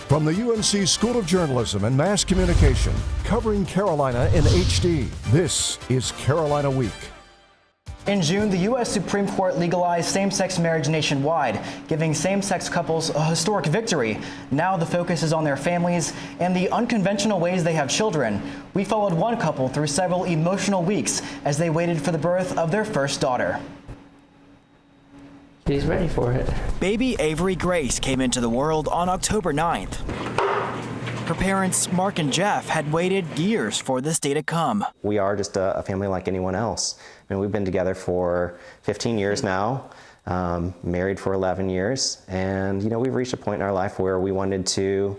From the UNC School of Journalism and Mass Communication, covering Carolina in HD, this is Carolina Week. In June, the U.S. Supreme Court legalized same-sex marriage nationwide, giving same-sex couples a historic victory. Now the focus is on their families and the unconventional ways they have children. We followed one couple through several emotional weeks as they waited for the birth of their first daughter. He's ready for it. Baby Avery Grace came into the world on October 9th. Her parents, Mark and Jeff, had waited years for this day to come. We are just a family like anyone else. I mean, we've been together for 15 years now, married for 11 years, and we've reached a point in our life where we wanted to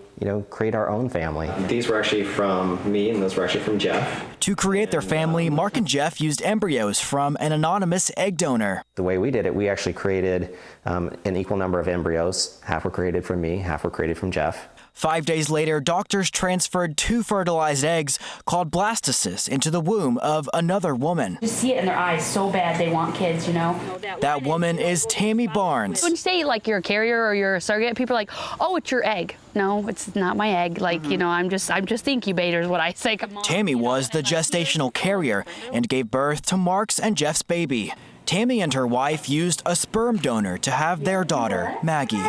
create our own family. These were actually from me, and those were actually from Jeff. To create their family, Mark and Jeff used embryos from an anonymous egg donor. The way we did it, we actually created an equal number of embryos. Half were created from me, half were created from Jeff. 5 days later, doctors transferred 2 fertilized eggs called blastocysts into the womb of another woman. Just see it in their eyes so bad they want kids, That woman is Tammy Barnes. When you say like you're a carrier or you're a surrogate, people are like, oh, it's your egg. No, it's not my egg. Like, I'm just the incubator is what I say. Tammy was the gestational carrier and gave birth to Mark's and Jeff's baby. Tammy and her wife used a sperm donor to have their daughter, Maggie.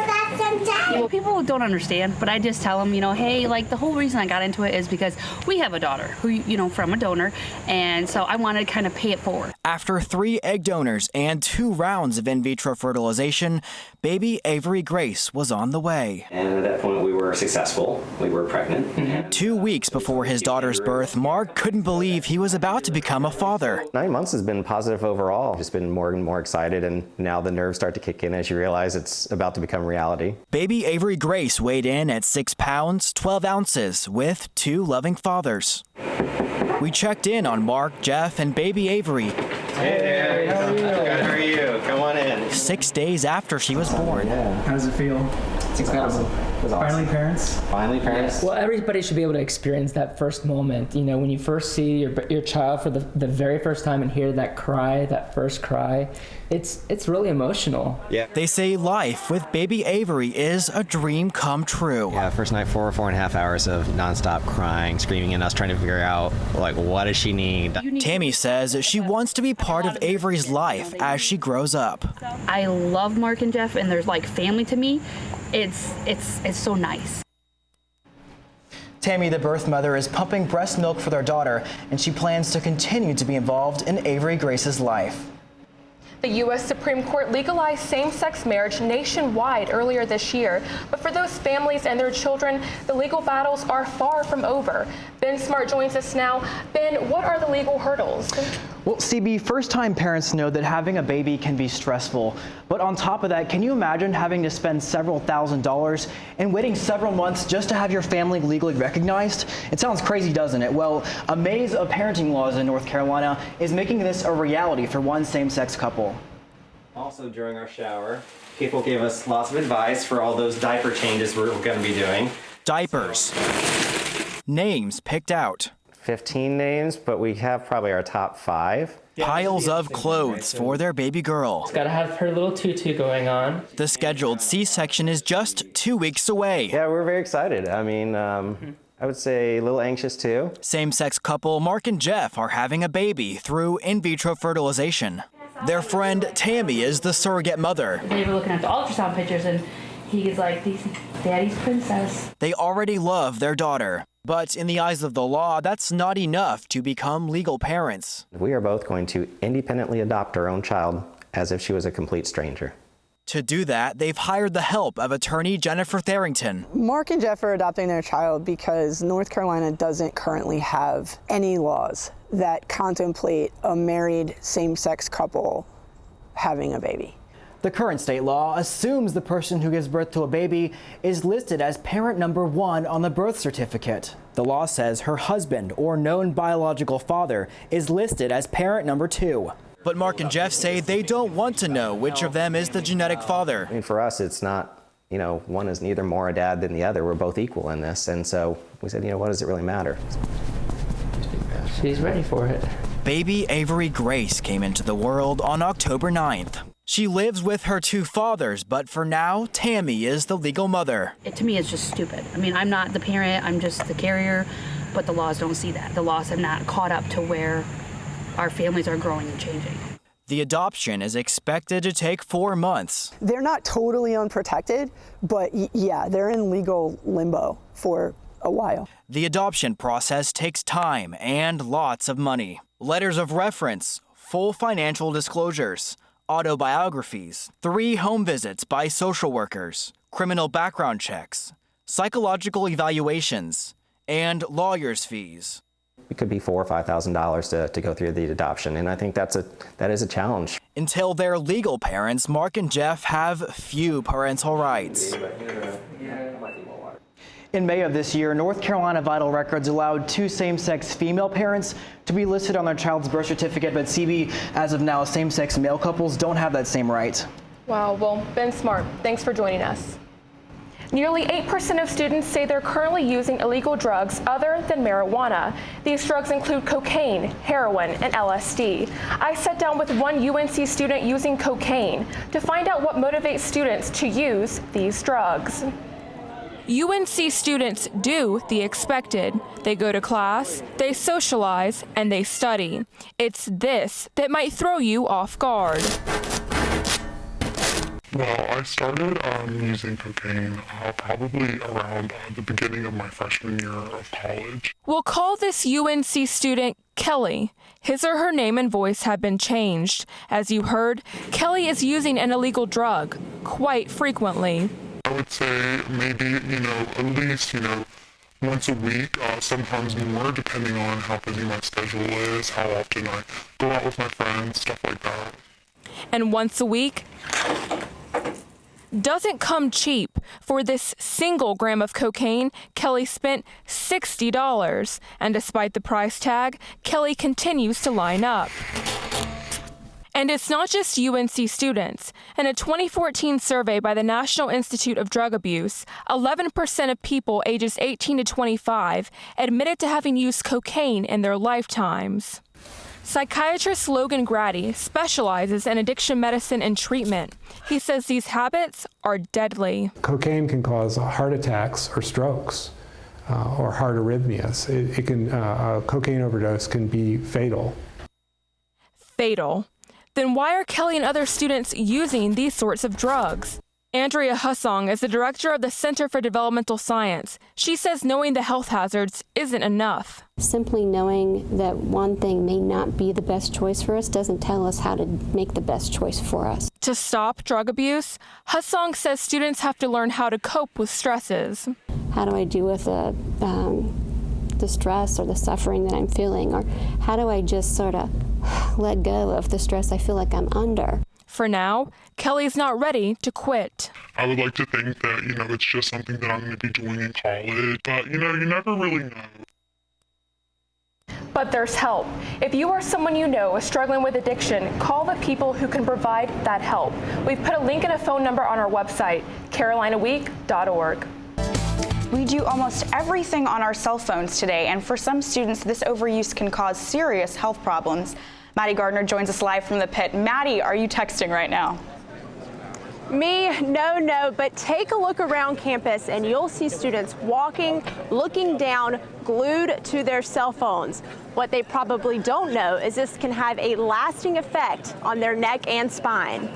People don't understand, but I just tell them, hey, like the whole reason I got into it is because we have a daughter who, from a donor, and so I wanted to kind of pay it forward. After 3 egg donors and 2 rounds of in vitro fertilization, baby Avery Grace was on the way. And at that point, we were successful. We were pregnant. 2 weeks before his daughter's birth, Mark couldn't believe he was about to become a father. 9 months has been positive overall. Just been more and more excited, and now the nerves start to kick in as you realize it's about to become reality. Baby Avery Grace weighed in at 6 pounds, 12 ounces, with 2 loving fathers. We checked in on Mark, Jeff, and baby Avery. Hey there, good, how are you? Come on in. 6 days after she was born. How does it feel? It's incredible. It was awesome. Finally parents? Finally parents. Well, everybody should be able to experience that first moment. When you first see your child for the very first time and hear that cry, that first cry, it's really emotional. Yeah. They say life with baby Avery is a dream come true. Yeah, first night 4.5 hours of nonstop crying, screaming, and us trying to figure out, what does she need? Tammy says she wants to be part of Avery's life as she grows up. I love Mark and Jeff, and there's like family to me. It's so nice. Tammy, the birth mother, is pumping breast milk for their daughter, and she plans to continue to be involved in Avery Grace's life. The U.S. Supreme Court legalized same-sex marriage nationwide earlier this year, but for those families and their children, the legal battles are far from over. Ben Smart joins us now. Ben, what are the legal hurdles? Well, CB, first-time parents know that having a baby can be stressful. But on top of that, can you imagine having to spend several $1,000s and waiting several months just to have your family legally recognized? It sounds crazy, doesn't it? Well, a maze of parenting laws in North Carolina is making this a reality for one same-sex couple. Also, during our shower, people gave us lots of advice for all those diaper changes we're going to be doing. Diapers. Names picked out. 15 names, but we have probably our top 5. Piles of clothes for their baby girl. She's got to have her little tutu going on. The scheduled C-section is just 2 weeks away. Yeah, we're very excited. I mean, I would say a little anxious too. Same-sex couple Mark and Jeff are having a baby through in vitro fertilization. Their friend Tammy is the surrogate mother. They were looking at the ultrasound pictures, and he's like, Daddy's princess. They already love their daughter. But in the eyes of the law, that's not enough to become legal parents. We are both going to independently adopt our own child as if she was a complete stranger. To do that, they've hired the help of attorney Jennifer Tharrington. Mark and Jeff are adopting their child because North Carolina doesn't currently have any laws that contemplate a married same-sex couple having a baby. The current state law assumes the person who gives birth to a baby is listed as parent number 1 on the birth certificate. The law says her husband or known biological father is listed as parent number 2. But Mark and Jeff say they don't want to know which of them is the genetic father. I mean, for us, it's not, one is neither more a dad than the other. We're both equal in this. And so we said, what does it really matter? She's ready for it. Baby Avery Grace came into the world on October 9th. She lives with her two fathers, but for now, Tammy is the legal mother. To me, it's just stupid. I mean, I'm not the parent, I'm just the carrier, but the laws don't see that. The laws have not caught up to where our families are growing and changing. The adoption is expected to take 4 months. They're not totally unprotected, but yeah, they're in legal limbo for a while. The adoption process takes time and lots of money. Letters of reference, full financial disclosures, autobiographies, 3 home visits by social workers, criminal background checks, psychological evaluations, and lawyers' fees. It could be $4,000 or $5,000 to go through the adoption, and I think that is a challenge. Until their legal parents, Mark and Jeff have few parental rights. In May of this year, North Carolina Vital Records allowed 2 same-sex female parents to be listed on their child's birth certificate, but CB, as of now, same-sex male couples don't have that same right. Wow, well, Ben Smart, thanks for joining us. Nearly 8% of students say they're currently using illegal drugs other than marijuana. These drugs include cocaine, heroin, and LSD. I sat down with one UNC student using cocaine to find out what motivates students to use these drugs. UNC students do the expected. They go to class, they socialize, and they study. It's this that might throw you off guard. Well, I started using cocaine probably around the beginning of my freshman year of college. We'll call this UNC student Kelly. His or her name and voice have been changed. As you heard, Kelly is using an illegal drug quite frequently. I would say maybe, at least, once a week, sometimes more, depending on how busy my schedule is, how often I go out with my friends, stuff like that. And once a week doesn't come cheap. For this single gram of cocaine, Kelly spent $60. And despite the price tag, Kelly continues to line up. And it's not just UNC students. In a 2014 survey by the National Institute of Drug Abuse, 11% of people ages 18 to 25 admitted to having used cocaine in their lifetimes. Psychiatrist Logan Grady specializes in addiction medicine and treatment. He says these habits are deadly. Cocaine can cause heart attacks or strokes or heart arrhythmias. A cocaine overdose can be fatal. Fatal. Then why are Kelly and other students using these sorts of drugs? Andrea Hussong is the director of the Center for Developmental Science. She says knowing the health hazards isn't enough. Simply knowing that one thing may not be the best choice for us doesn't tell us how to make the best choice for us. To stop drug abuse, Hussong says students have to learn how to cope with stresses. How do I deal with the stress or the suffering that I'm feeling? Or how do I just sort of let go of the stress I feel like I'm under? For now, Kelly's not ready to quit. I would like to think that, it's just something that I'm going to be doing in college, but, you never really know. But there's help. If you or someone you know is struggling with addiction, call the people who can provide that help. We've put a link and a phone number on our website, carolinaweek.org. We do almost everything on our cell phones today, and for some students, this overuse can cause serious health problems. Maddie Gardner joins us live from the pit. Maddie, are you texting right now? Me, no, but take a look around campus and you'll see students walking, looking down, glued to their cell phones. What they probably don't know is this can have a lasting effect on their neck and spine.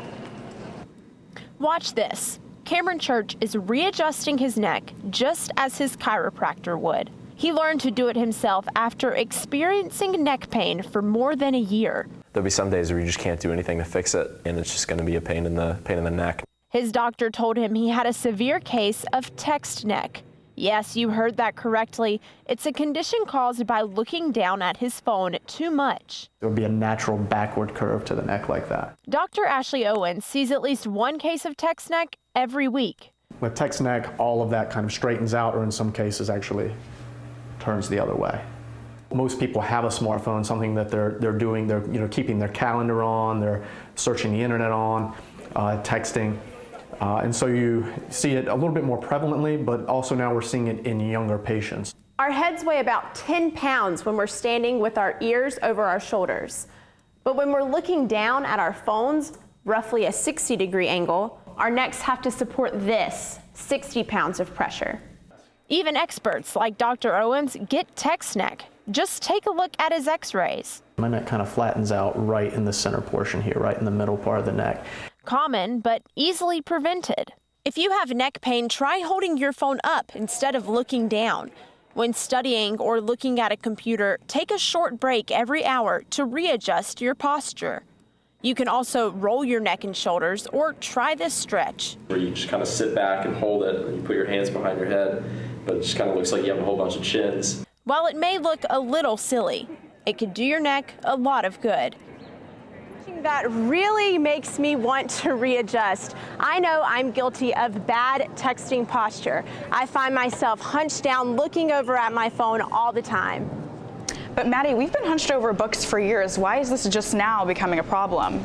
Watch this. Cameron Church is readjusting his neck just as his chiropractor would. He learned to do it himself after experiencing neck pain for more than a year. There'll be some days where you just can't do anything to fix it, and it's just going to be a pain in the neck. His doctor told him he had a severe case of text neck. Yes, you heard that correctly. It's a condition caused by looking down at his phone too much. There would be a natural backward curve to the neck like that. Dr. Ashley Owens sees at least one case of text neck every week. With text neck, all of that kind of straightens out, or in some cases actually turns the other way. Most people have a smartphone, something that they're doing. They're keeping their calendar on, they're searching the internet on, texting. And so you see it a little bit more prevalently, but also now we're seeing it in younger patients. Our heads weigh about 10 pounds when we're standing with our ears over our shoulders. But when we're looking down at our phones, roughly a 60-degree angle, our necks have to support this 60 pounds of pressure. Even experts like Dr. Owens get text neck. Just take a look at his x-rays. My neck kind of flattens out right in the center portion here, right in the middle part of the neck. Common, but easily prevented. If you have neck pain, try holding your phone up instead of looking down. When studying or looking at a computer, take a short break every hour to readjust your posture. You can also roll your neck and shoulders or try this stretch. Where you just kind of sit back and hold it, and you put your hands behind your head, but it just kind of looks like you have a whole bunch of chins. While it may look a little silly, it could do your neck a lot of good. That really makes me want to readjust. I know I'm guilty of bad texting posture. I find myself hunched down looking over at my phone all the time. But Maddie, we've been hunched over books for years. Why is this just now becoming a problem?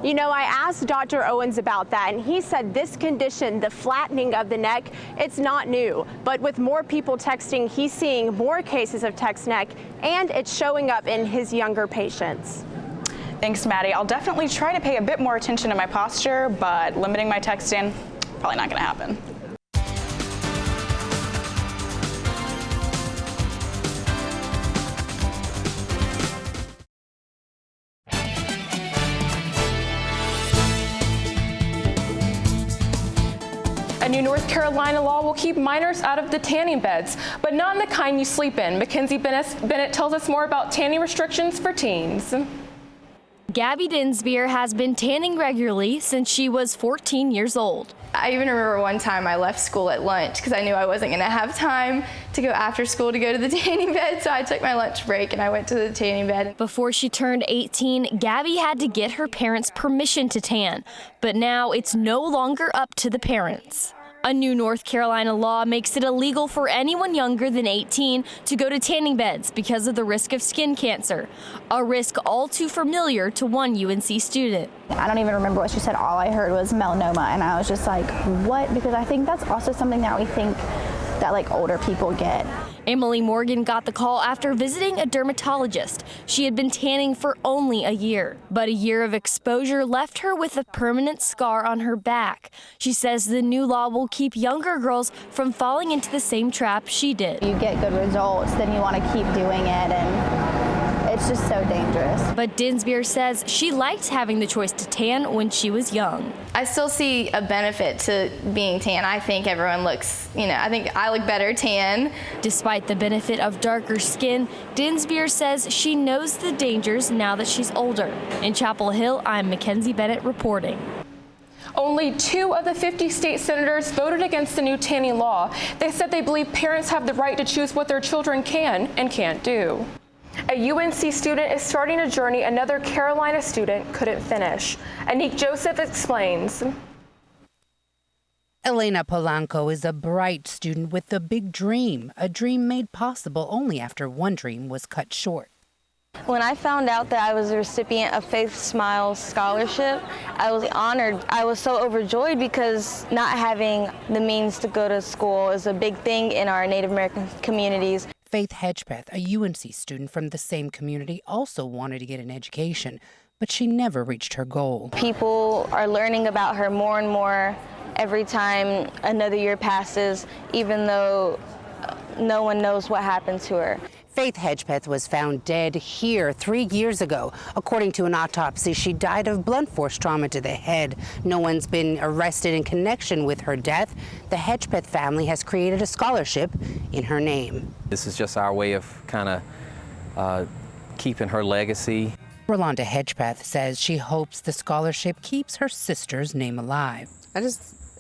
You know, I asked Dr. Owens about that, and he said this condition, the flattening of the neck, it's not new. But with more people texting, he's seeing more cases of text neck, and it's showing up in his younger patients. Thanks, Maddie. I'll definitely try to pay a bit more attention to my posture, but limiting my texting, probably not going to happen. A new North Carolina law will keep minors out of the tanning beds, but not in the kind you sleep in. Mackenzie Bennett tells us more about tanning restrictions for teens. Gabby Dinsbeer has been tanning regularly since she was 14 years old. I even remember one time I left school at lunch because I knew I wasn't going to have time to go after school to go to the tanning bed, so I took my lunch break and I went to the tanning bed. Before she turned 18, Gabby had to get her parents' permission to tan, but now it's no longer up to the parents. A new North Carolina law makes it illegal for anyone younger than 18 to go to tanning beds because of the risk of skin cancer, a risk all too familiar to one UNC student. I don't even remember what she said. All I heard was melanoma, and I was just like, what? Because I think that's also something that we think that like older people get. Emily Morgan got the call after visiting a dermatologist. She had been tanning for only a year, but a year of exposure left her with a permanent scar on her back. She says the new law will keep younger girls from falling into the same trap she did. You get good results, then you want to keep doing it, and it's just so dangerous. But Dinsbeer says she liked having the choice to tan when she was young. I still see a benefit to being tan. I think everyone looks, I think I look better tan. Despite the benefit of darker skin, Dinsbeer says she knows the dangers now that she's older. In Chapel Hill, I'm Mackenzie Bennett reporting. Only 2 of the 50 state senators voted against the new tanning law. They said they believe parents have the right to choose what their children can and can't do. A UNC student is starting a journey another Carolina student couldn't finish. Anik Joseph explains. Elena Polanco is a bright student with a big dream, a dream made possible only after one dream was cut short. When I found out that I was a recipient of Faith Smiles Scholarship, I was honored. I was so overjoyed because not having the means to go to school is a big thing in our Native American communities. Faith Hedgepeth, a UNC student from the same community, also wanted to get an education, but she never reached her goal. People are learning about her more and more every time another year passes, even though no one knows what happened to her. Faith Hedgepeth was found dead here 3 years ago. According to an autopsy, she died of blunt force trauma to the head. No one's been arrested in connection with her death. The Hedgepeth family has created a scholarship in her name. This is just our way of kind of keeping her legacy. Rolanda Hedgepeth says she hopes the scholarship keeps her sister's name alive.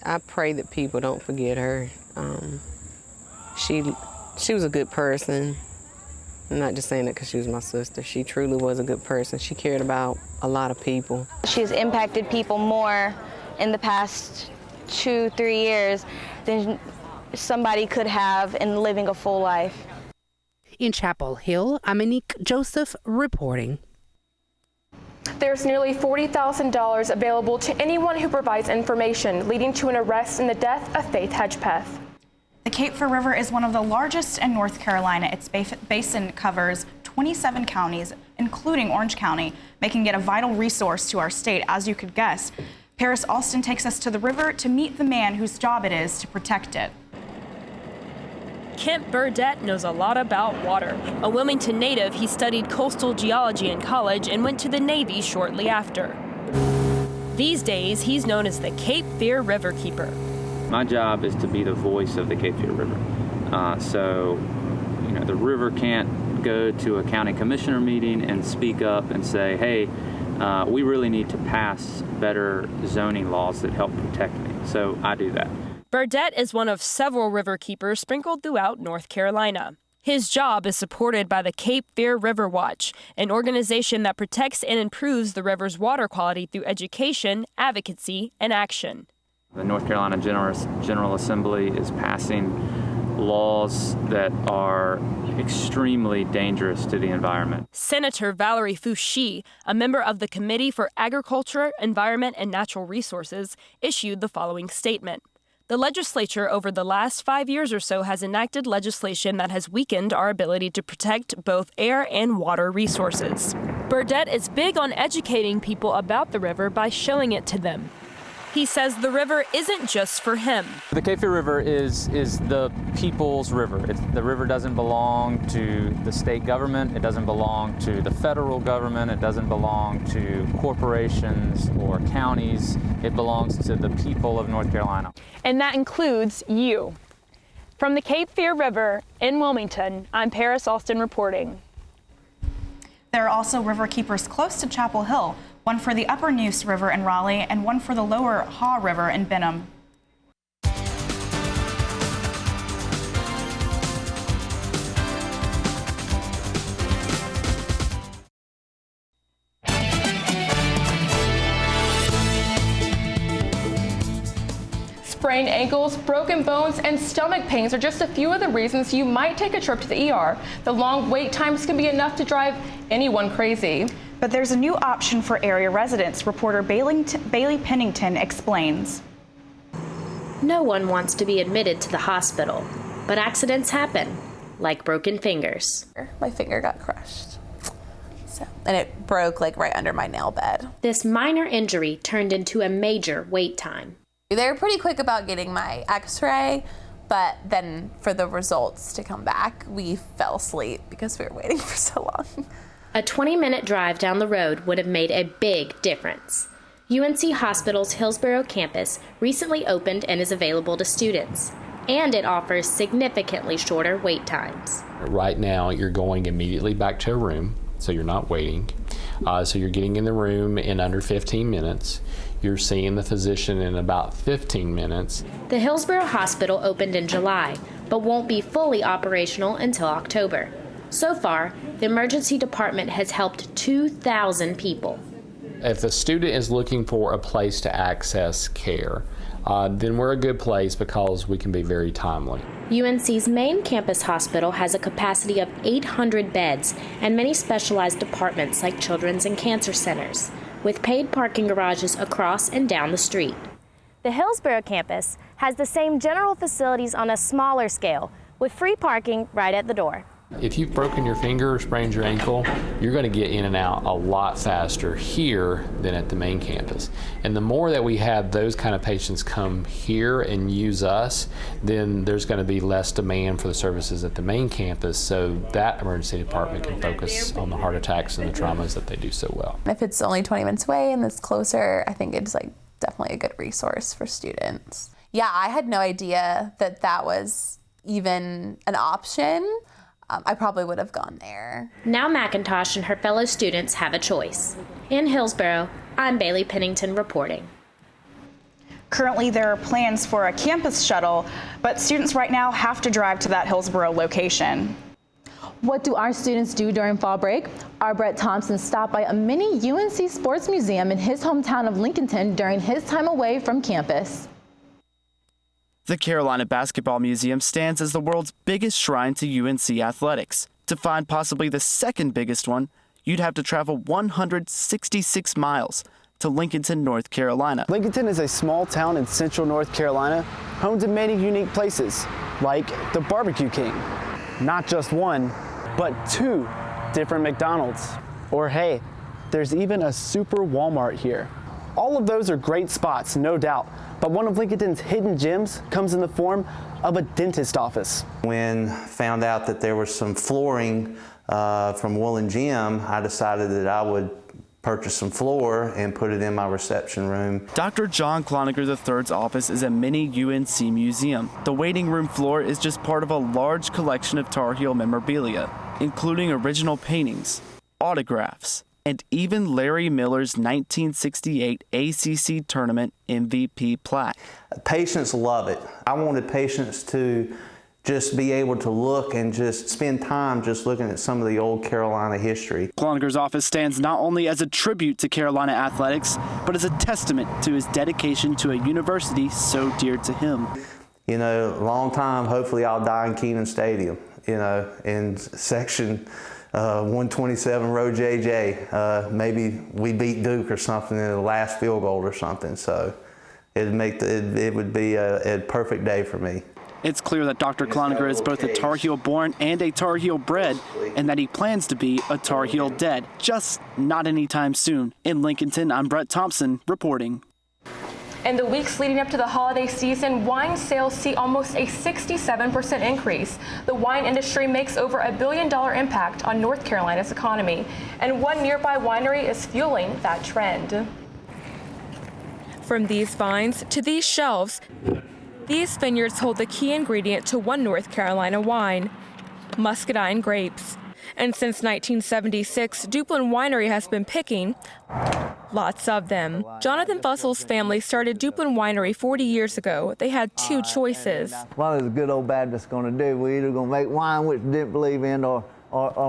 I pray that people don't forget her. She was a good person. I'm not just saying that because she was my sister. She truly was a good person. She cared about a lot of people. She's impacted people more in the past 2-3 years than somebody could have in living a full life. In Chapel Hill, I'm Anik Joseph reporting. There's nearly $40,000 available to anyone who provides information leading to an arrest in the death of Faith Hedgepeth. The Cape Fear River is one of the largest in North Carolina. Its basin covers 27 counties, including Orange County, making it a vital resource to our state, as you could guess. Paris Alston takes us to the river to meet the man whose job it is to protect it. Kent Burdett knows a lot about water. A Wilmington native, he studied coastal geology in college and went to the Navy shortly after. These days, he's known as the Cape Fear River Keeper. My job is to be the voice of the Cape Fear River. The river can't go to a county commissioner meeting and speak up and say, hey, we really need to pass better zoning laws that help protect me. So I do that. Burdett is one of several river keepers sprinkled throughout North Carolina. His job is supported by the Cape Fear River Watch, an organization that protects and improves the river's water quality through education, advocacy, and action. The North Carolina General Assembly is passing laws that are extremely dangerous to the environment. Senator Valerie Foushee, a member of the Committee for Agriculture, Environment, and Natural Resources, issued the following statement. The legislature over the last 5 years or so has enacted legislation that has weakened our ability to protect both air and water resources. Burdett is big on educating people about the river by showing it to them. He says the river isn't just for him. The Cape Fear River is the people's river. The river doesn't belong to the state government. It doesn't belong to the federal government. It doesn't belong to corporations or counties. It belongs to the people of North Carolina. And that includes you. From the Cape Fear River in Wilmington, I'm Paris Alston reporting. There are also river keepers close to Chapel Hill, one for the Upper Neuse River in Raleigh and one for the Lower Haw River in Benham. Sprained ankles, broken bones, and stomach pains are just a few of the reasons you might take a trip to the ER. The long wait times can be enough to drive anyone crazy. But there's a new option for area residents. Reporter Bailey Pennington explains. No one wants to be admitted to the hospital, but accidents happen, like broken fingers. My finger got crushed. And it broke like right under my nail bed. This minor injury turned into a major wait time. They were pretty quick about getting my x-ray, but then for the results to come back, we fell asleep because we were waiting for so long. A 20-minute drive down the road would have made a big difference. UNC Hospital's Hillsborough campus recently opened and is available to students, and it offers significantly shorter wait times. Right now, you're going immediately back to a room, so you're not waiting. So you're getting in the room in under 15 minutes. You're seeing the physician in about 15 minutes. The Hillsborough Hospital opened in July, but won't be fully operational until October. So far, the emergency department has helped 2,000 people. If the student is looking for a place to access care, then we're a good place because we can be very timely. UNC's main campus hospital has a capacity of 800 beds and many specialized departments like children's and cancer centers, with paid parking garages across and down the street. The Hillsborough campus has the same general facilities on a smaller scale, with free parking right at the door. If you've broken your finger or sprained your ankle, you're going to get in and out a lot faster here than at the main campus. And the more that we have those kind of patients come here and use us, then there's going to be less demand for the services at the main campus, so that emergency department can focus on the heart attacks and the traumas that they do so well. If it's only 20 minutes away and it's closer, I think it's definitely a good resource for students. Yeah, I had no idea that that was even an option. I probably would have gone there. Now McIntosh and her fellow students have a choice. In Hillsborough, I'm Bailey Pennington reporting. Currently, there are plans for a campus shuttle, but students right now have to drive to that Hillsborough location. What do our students do during fall break? Our Brett Thompson stopped by a mini UNC Sports Museum in his hometown of Lincolnton during his time away from campus. The Carolina Basketball Museum stands as the world's biggest shrine to UNC athletics. To find possibly the second biggest one, you'd have to travel 166 miles to Lincolnton, North Carolina. Lincolnton is a small town in central North Carolina, home to many unique places, like the Barbecue King. Not just one, but two different McDonald's. Or hey, there's even a super Walmart here. All of those are great spots, no doubt, but one of Lincolnton's hidden gems comes in the form of a dentist office. When found out that there was some flooring from Woolen Gym, I decided that I would purchase some floor and put it in my reception room. Dr. John Cloninger III's office is a mini UNC museum. The waiting room floor is just part of a large collection of Tar Heel memorabilia, including original paintings, autographs, and even Larry Miller's 1968 ACC tournament MVP plaque. Patients love it. I wanted patients to just be able to look and just spend time just looking at some of the old Carolina history. Cloninger's office stands not only as a tribute to Carolina athletics, but as a testament to his dedication to a university so dear to him. You know, long time, hopefully I'll die in Kenan Stadium, you know, in section 127 row JJ. Maybe we beat Duke or something in the last field goal or something. So it would be a perfect day for me. It's clear that Dr. Cloninger is both a Tar Heel born and a Tar Heel bred, and that he plans to be a Tar Heel dead, just not anytime soon. In Lincolnton, I'm Brett Thompson reporting. In the weeks leading up to the holiday season, wine sales see almost a 67% increase. The wine industry makes over $1 billion impact on North Carolina's economy, and one nearby winery is fueling that trend. From these vines to these shelves, these vineyards hold the key ingredient to one North Carolina wine, muscadine grapes. And since 1976, Duplin Winery has been picking lots of them. Jonathan Fussel's family started Duplin Winery 40 years ago. They had two choices. What is a good old Baptist going to do? We're either going to make wine, which we didn't believe in, or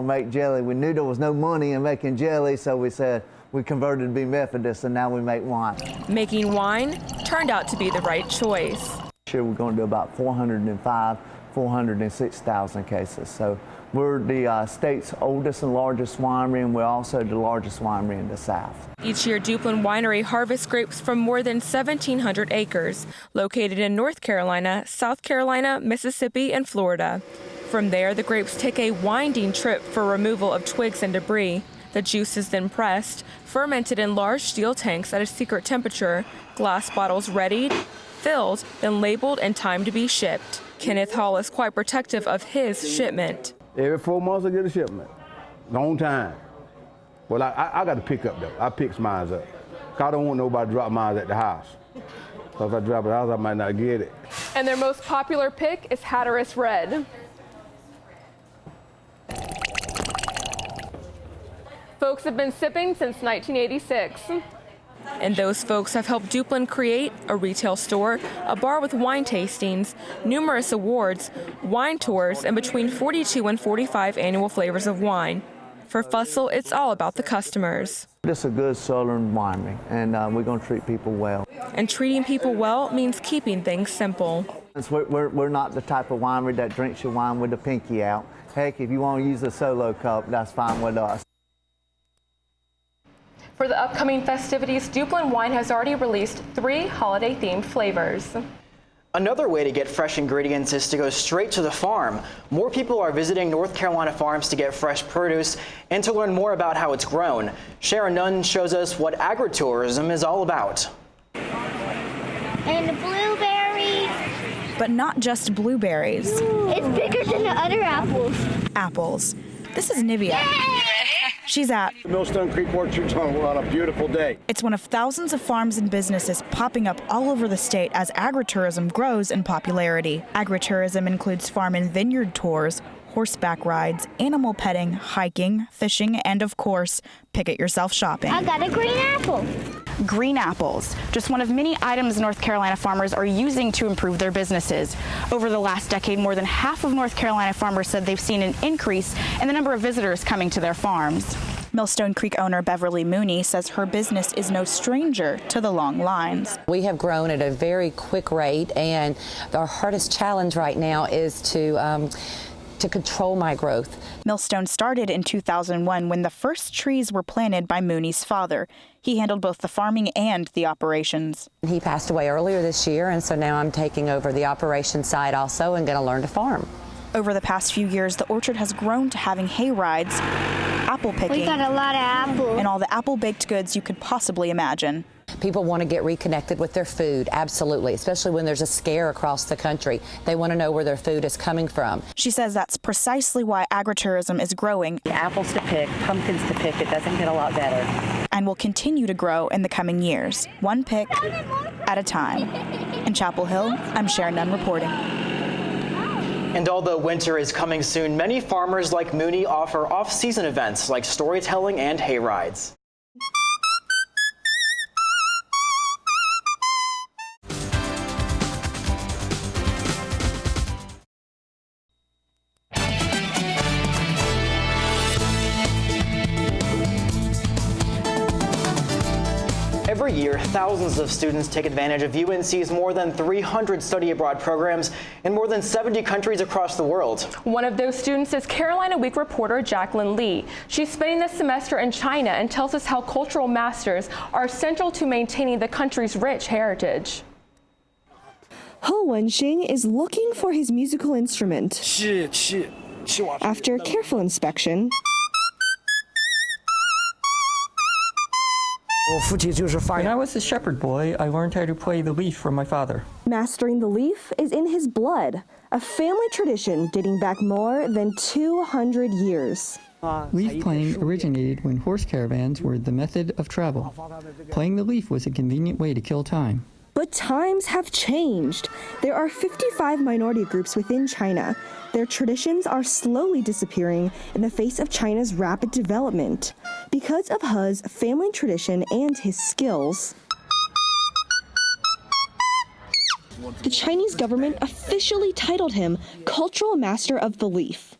make jelly. We knew there was no money in making jelly, so we said we converted to be Methodist, and now we make wine. Making wine turned out to be the right choice. This year we're going to do about 406,000 cases. So we're the state's oldest and largest winery, and we're also the largest winery in the South. Each year, Duplin Winery harvests grapes from more than 1,700 acres, located in North Carolina, South Carolina, Mississippi, and Florida. From there, the grapes take a winding trip for removal of twigs and debris. The juice is then pressed, fermented in large steel tanks at a secret temperature, glass bottles readied, filled, then labeled and timed to be shipped. Kenneth Hall is quite protective of his shipment. Every 4 months I get a shipment, long time. Well, I got to pick up though. I pick mine up. I don't want nobody to drop mine at the house. So if I drop it at the house, I might not get it. And their most popular pick is Hatteras Red. Folks have been sipping since 1986. And those folks have helped Duplin create a retail store, a bar with wine tastings, numerous awards, wine tours, and between 42 and 45 annual flavors of wine. For Fussell, it's all about the customers. This is a good southern winery, and we're going to treat people well. And treating people well means keeping things simple. We're not the type of winery that drinks your wine with the pinky out. Heck, if you want to use a solo cup, that's fine with us. For the upcoming festivities, Duplin Wine has already released 3 holiday-themed flavors. Another way to get fresh ingredients is to go straight to the farm. More people are visiting North Carolina farms to get fresh produce and to learn more about how it's grown. Sharon Nunn shows us what agritourism is all about. And the blueberries. But not just blueberries. It's bigger than the other apples. Apples. This is Nivea. She's at Millstone Creek Orchards on a beautiful day. It's one of thousands of farms and businesses popping up all over the state as agritourism grows in popularity. Agritourism includes farm and vineyard tours, horseback rides, animal petting, hiking, fishing, and of course, pick-it-yourself shopping. I got a green apple. Green apples, just one of many items North Carolina farmers are using to improve their businesses. Over the last decade, more than half of North Carolina farmers said they've seen an increase in the number of visitors coming to their farms. Millstone Creek owner Beverly Mooney says her business is no stranger to the long lines. We have grown at a very quick rate, and our hardest challenge right now is to control my growth. Millstone started in 2001 when the first trees were planted by Mooney's father. He handled both the farming and the operations. He passed away earlier this year, and so now I'm taking over the operations side also and going to learn to farm. Over the past few years, the orchard has grown to having hay rides, apple picking. We got a lot of apples. And all the apple baked goods you could possibly imagine. People want to get reconnected with their food, absolutely, especially when there's a scare across the country. They want to know where their food is coming from. She says that's precisely why agritourism is growing. Apples to pick, pumpkins to pick, it doesn't get a lot better. And will continue to grow in the coming years, one pick at a time. In Chapel Hill, I'm Sharon Nunn reporting. And although winter is coming soon, many farmers like Mooney offer off-season events like storytelling and hay rides. Every year, thousands of students take advantage of UNC's more than 300 study abroad programs in more than 70 countries across the world. One of those students is Carolina Week reporter Jacqueline Lee. She's spending this semester in China and tells us how cultural masters are essential to maintaining the country's rich heritage. He Wenxing is looking for his musical instrument. After careful inspection, when I was a shepherd boy, I learned how to play the leaf from my father. Mastering the leaf is in his blood, a family tradition dating back more than 200 years. Leaf playing originated when horse caravans were the method of travel. Playing the leaf was a convenient way to kill time. But times have changed. There are 55 minority groups within China. Their traditions are slowly disappearing in the face of China's rapid development. Because of He's family tradition and his skills, the Chinese government officially titled him Cultural Master of the Leaf.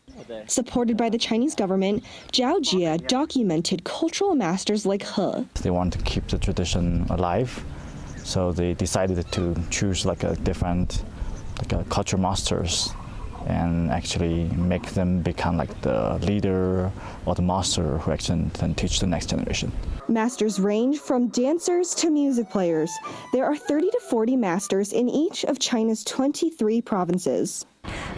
Supported by the Chinese government, Zhao Jie documented cultural masters like He. They want to keep the tradition alive, so they decided to choose like a different cultural masters and actually make them become like the leader or the master who actually can teach the next generation. Masters range from dancers to music players. There are 30 to 40 masters in each of China's 23 provinces.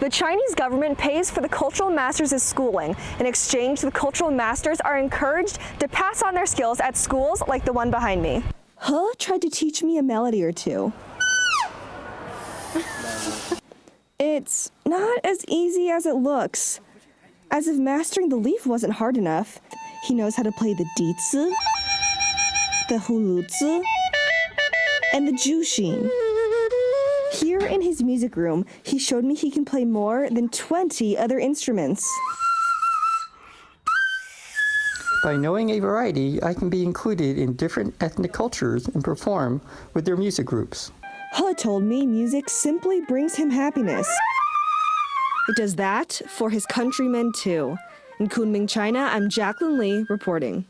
The Chinese government pays for the cultural masters' schooling. In exchange, the cultural masters are encouraged to pass on their skills at schools like the one behind me. He tried to teach me a melody or two. It's not as easy as it looks. As if mastering the leaf wasn't hard enough, he knows how to play the dizi, the huluzi, and the juxing. Here in his music room, he showed me he can play more than 20 other instruments. By knowing a variety, I can be included in different ethnic cultures and perform with their music groups. He told me music simply brings him happiness. It does that for his countrymen too. In Kunming, China, I'm Jacqueline Lee reporting.